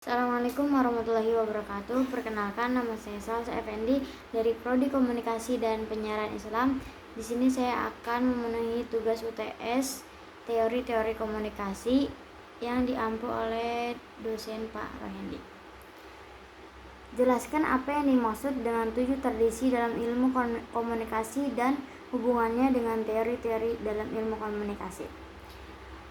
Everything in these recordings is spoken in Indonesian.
Assalamualaikum warahmatullahi wabarakatuh. Perkenalkan, nama saya Salsa Effendi dari Prodi Komunikasi dan Penyiaran Islam. Di sini saya akan memenuhi tugas UTS teori-teori komunikasi yang diampu oleh dosen Pak Rohendi. Jelaskan apa yang dimaksud dengan 7 tradisi dalam ilmu komunikasi dan hubungannya dengan teori-teori dalam ilmu komunikasi.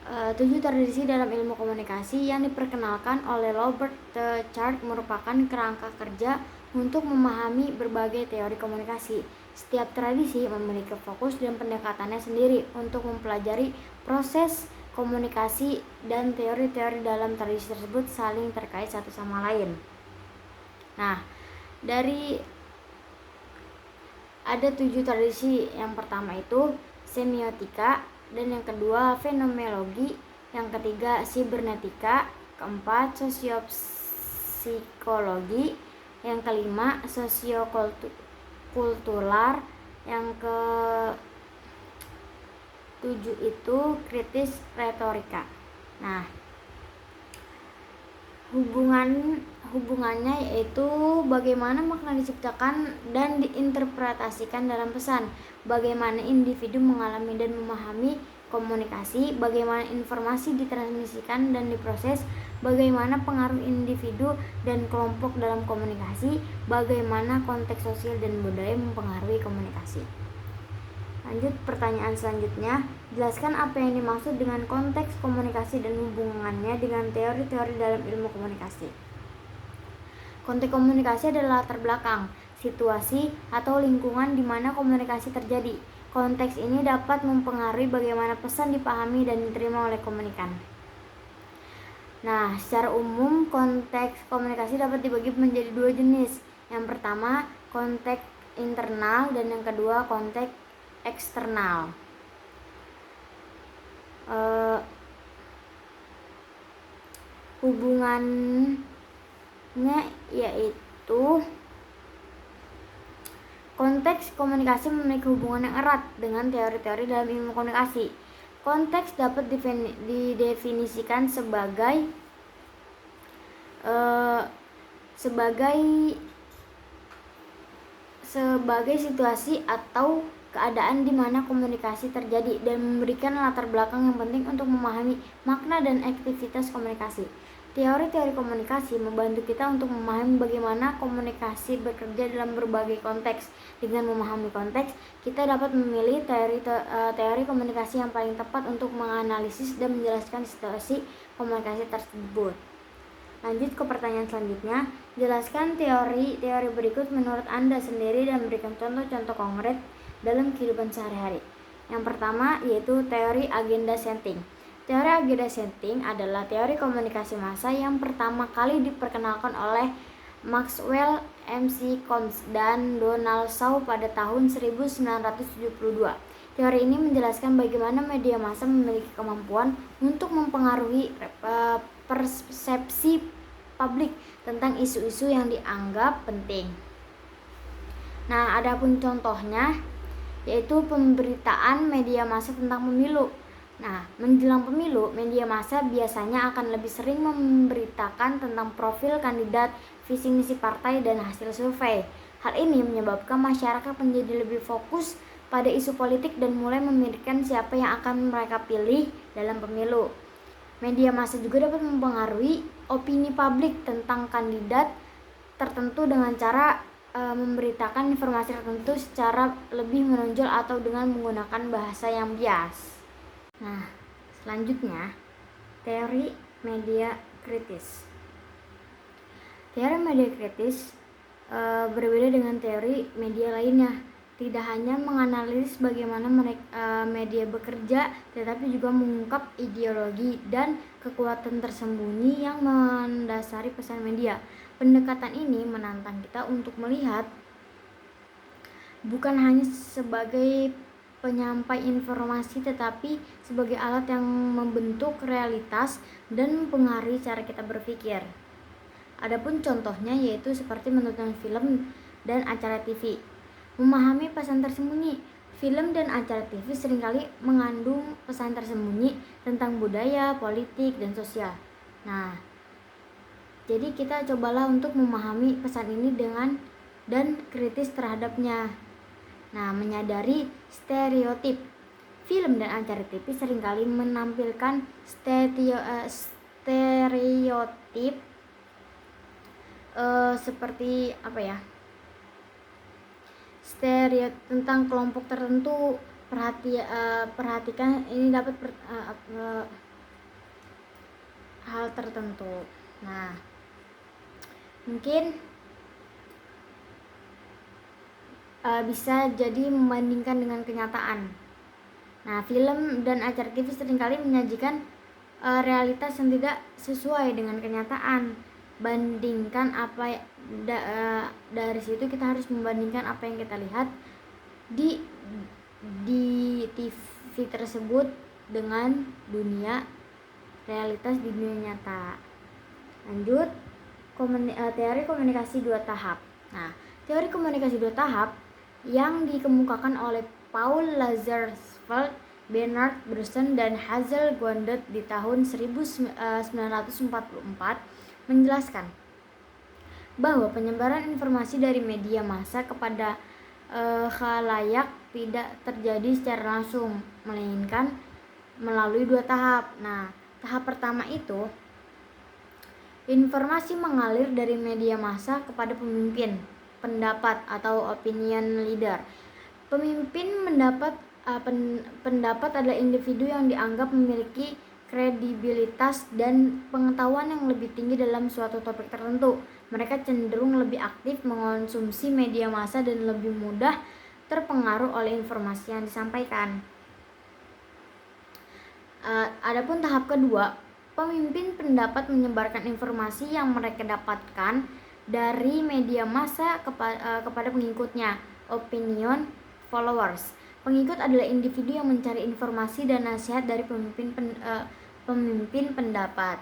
7 tradisi dalam ilmu komunikasi yang diperkenalkan oleh Robert T. Chart merupakan kerangka kerja untuk memahami berbagai teori komunikasi. Setiap tradisi memiliki fokus dan pendekatannya sendiri untuk mempelajari proses komunikasi, dan teori-teori dalam tradisi tersebut saling terkait satu sama lain. Nah, ada 7 tradisi. Yang pertama itu semiotika, dan yang kedua fenomenologi, yang ketiga sibernetika, keempat sosiopsikologi, yang kelima sosiokultural, yang ke-7 itu kritis retorika. Nah, hubungannya yaitu bagaimana makna diciptakan dan diinterpretasikan dalam pesan, bagaimana individu mengalami dan memahami komunikasi, bagaimana informasi ditransmisikan dan diproses, bagaimana pengaruh individu dan kelompok dalam komunikasi, bagaimana konteks sosial dan budaya mempengaruhi komunikasi. Lanjut, pertanyaan selanjutnya, jelaskan apa yang dimaksud dengan konteks komunikasi dan hubungannya dengan teori-teori dalam ilmu komunikasi. Konteks komunikasi adalah latar belakang, situasi, atau lingkungan di mana komunikasi terjadi. Konteks ini dapat mempengaruhi bagaimana pesan dipahami dan diterima oleh komunikan. Nah, secara umum konteks komunikasi dapat dibagi menjadi 2 jenis. Yang pertama, konteks internal, dan yang kedua konteks eksternal. Hubungannya yaitu konteks komunikasi memiliki hubungan yang erat dengan teori-teori dalam ilmu komunikasi. Konteks dapat didefinisikan sebagai situasi atau keadaan di mana komunikasi terjadi dan memberikan latar belakang yang penting untuk memahami makna dan aktivitas komunikasi. Teori-teori komunikasi membantu kita untuk memahami bagaimana komunikasi bekerja dalam berbagai konteks. Dengan memahami konteks, kita dapat memilih teori komunikasi yang paling tepat untuk menganalisis dan menjelaskan situasi komunikasi tersebut. Lanjut ke pertanyaan selanjutnya, jelaskan teori-teori berikut menurut Anda sendiri dan berikan contoh-contoh konkret dalam kehidupan sehari-hari. Yang pertama yaitu teori agenda setting. Teori agenda setting adalah teori komunikasi massa yang pertama kali diperkenalkan oleh Maxwell McCombs dan Donald Shaw pada tahun 1972. Teori ini menjelaskan bagaimana media massa memiliki kemampuan untuk mempengaruhi persepsi publik tentang isu-isu yang dianggap penting. Nah, adapun contohnya yaitu pemberitaan media massa tentang pemilu. Nah, menjelang pemilu, media massa biasanya akan lebih sering memberitakan tentang profil kandidat, visi misi partai, dan hasil survei. Hal ini menyebabkan masyarakat menjadi lebih fokus pada isu politik dan mulai memikirkan siapa yang akan mereka pilih dalam pemilu. Media massa juga dapat mempengaruhi opini publik tentang kandidat tertentu dengan cara memberitakan informasi tertentu secara lebih menonjol atau dengan menggunakan bahasa yang bias. Nah, selanjutnya teori media kritis. Teori media kritis berbeda dengan teori media lainnya. Tidak hanya menganalisis bagaimana media bekerja, tetapi juga mengungkap ideologi dan kekuatan tersembunyi yang mendasari pesan media. Pendekatan ini menantang kita untuk melihat bukan hanya sebagai penyampai informasi, tetapi sebagai alat yang membentuk realitas dan mempengaruhi cara kita berpikir. Adapun contohnya yaitu seperti menonton film dan acara TV. Memahami pesan tersembunyi. Film dan acara TV seringkali mengandung pesan tersembunyi tentang budaya, politik, dan sosial. Nah, Jadi kita cobalah untuk memahami pesan ini dan kritis terhadapnya. Nah, menyadari stereotip. Film dan acara TV seringkali menampilkan stereotip seperti apa ya? Stereotip tentang kelompok tertentu. Perhatikan ini dapat hal tertentu. Nah, mungkin bisa jadi membandingkan dengan kenyataan. Nah, film dan acara TV seringkali menyajikan realitas yang tidak sesuai dengan kenyataan. Bandingkan dari situ kita harus membandingkan apa yang kita lihat di TV tersebut dengan realitas di dunia nyata. Lanjut, teori komunikasi 2 tahap. Nah, teori komunikasi 2 tahap yang dikemukakan oleh Paul Lazarsfeld, Bernard Bergson, dan Hazel Guandot di tahun 1944 menjelaskan bahwa penyebaran informasi dari media massa kepada khalayak tidak terjadi secara langsung, melainkan melalui 2 tahap. Nah, tahap pertama itu informasi mengalir dari media massa kepada pemimpin pendapat atau opinion leader. Pemimpin pendapat adalah individu yang dianggap memiliki kredibilitas dan pengetahuan yang lebih tinggi dalam suatu topik tertentu. Mereka cenderung lebih aktif mengonsumsi media massa dan lebih mudah terpengaruh oleh informasi yang disampaikan. Adapun tahap kedua, pemimpin pendapat menyebarkan informasi yang mereka dapatkan dari media massa kepada pengikutnya, opinion followers. Pengikut adalah individu yang mencari informasi dan nasihat dari pemimpin pendapat.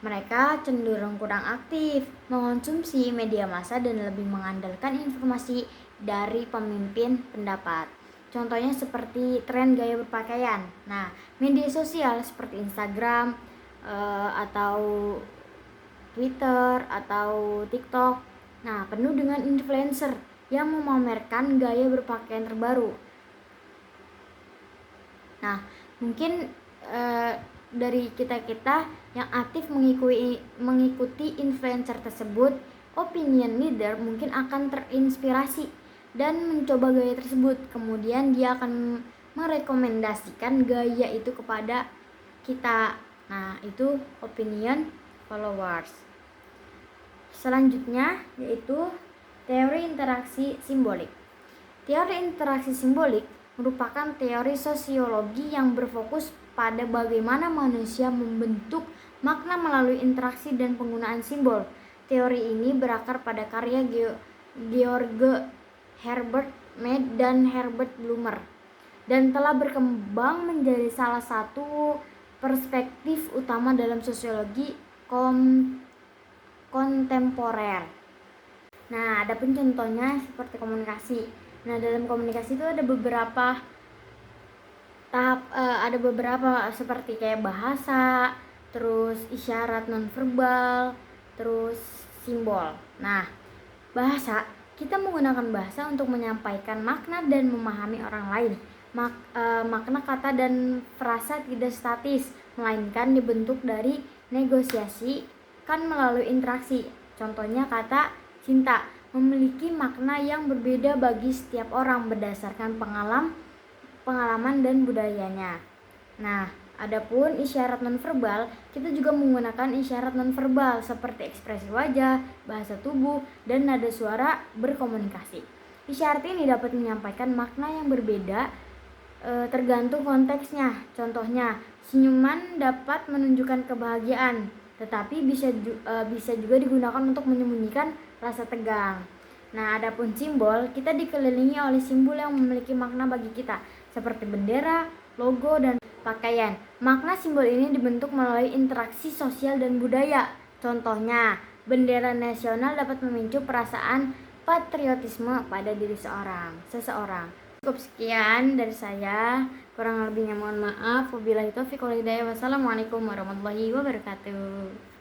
Mereka cenderung kurang aktif mengonsumsi media massa dan lebih mengandalkan informasi dari pemimpin pendapat. Contohnya seperti tren gaya berpakaian. Nah, media sosial seperti Instagram atau Twitter atau TikTok. Nah, penuh dengan influencer yang memamerkan gaya berpakaian terbaru. Nah, mungkin dari kita yang aktif mengikuti influencer tersebut, opinion leader mungkin akan terinspirasi dan mencoba gaya tersebut. Kemudian dia akan merekomendasikan gaya itu kepada kita. Nah, itu opinion followers. Selanjutnya yaitu teori interaksi simbolik. Teori interaksi simbolik merupakan teori sosiologi yang berfokus pada bagaimana manusia membentuk makna melalui interaksi dan penggunaan simbol. Teori ini berakar pada karya George Herbert Mead dan Herbert Blumer dan telah berkembang menjadi salah satu perspektif utama dalam sosiologi kontemporer. Nah, ada pun contohnya seperti komunikasi. Nah, dalam komunikasi itu ada beberapa tahap, seperti kayak bahasa, terus isyarat nonverbal, terus simbol. Nah, bahasa, kita menggunakan bahasa untuk menyampaikan makna dan memahami orang lain. Makna kata dan frasa tidak statis, melainkan dibentuk dari negosiasi kan melalui interaksi. Contohnya kata cinta memiliki makna yang berbeda bagi setiap orang berdasarkan pengalaman dan budayanya. Nah, adapun isyarat nonverbal, kita juga menggunakan isyarat nonverbal seperti ekspresi wajah, bahasa tubuh, dan nada suara berkomunikasi. Isyarat ini dapat menyampaikan makna yang berbeda tergantung konteksnya. Contohnya, senyuman dapat menunjukkan kebahagiaan, tetapi bisa juga digunakan untuk menyembunyikan rasa tegang. Nah, adapun simbol, kita dikelilingi oleh simbol yang memiliki makna bagi kita, seperti bendera, logo, dan pakaian. Makna simbol ini dibentuk melalui interaksi sosial dan budaya. Contohnya, bendera nasional dapat memicu perasaan patriotisme pada diri seseorang. Cukup sekian dari saya, kurang lebihnya mohon maaf. Wabillahi taufiq wal hidayah. Wassalamualaikum warahmatullahi wabarakatuh.